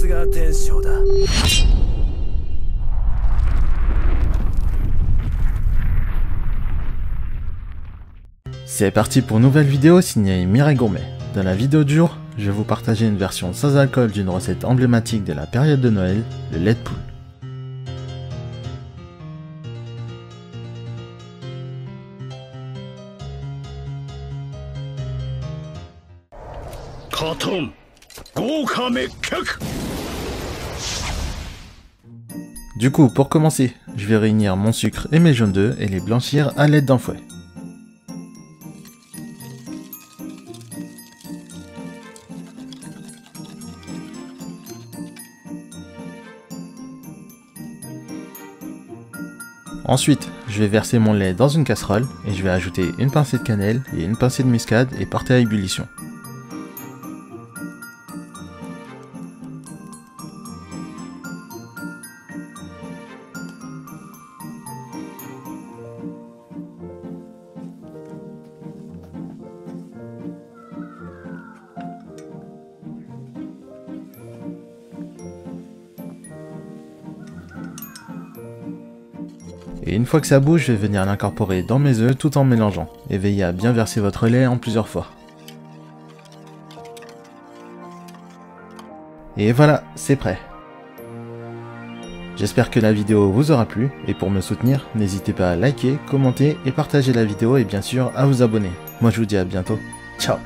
すが天将だ。C'est parti pour une nouvelle vidéo signée Mirai Gourmet. Dans la vidéo du jour, je vais vous partager une version sans alcool d'une recette emblématique de la période de Noël, le lait de poule. Du coup, pour commencer, je vais réunir mon sucre et mes jaunes d'œufs et les blanchir à l'aide d'un fouet. Ensuite, je vais verser mon lait dans une casserole et je vais ajouter une pincée de cannelle et une pincée de muscade et porter à ébullition. Et une fois que ça bouge, je vais venir l'incorporer dans mes œufs tout en mélangeant, et veillez à bien verser votre lait en plusieurs fois. Et voilà, c'est prêt. J'espère que la vidéo vous aura plu, et pour me soutenir, n'hésitez pas à liker, commenter et partager la vidéo et bien sûr à vous abonner. Moi je vous dis à bientôt, ciao.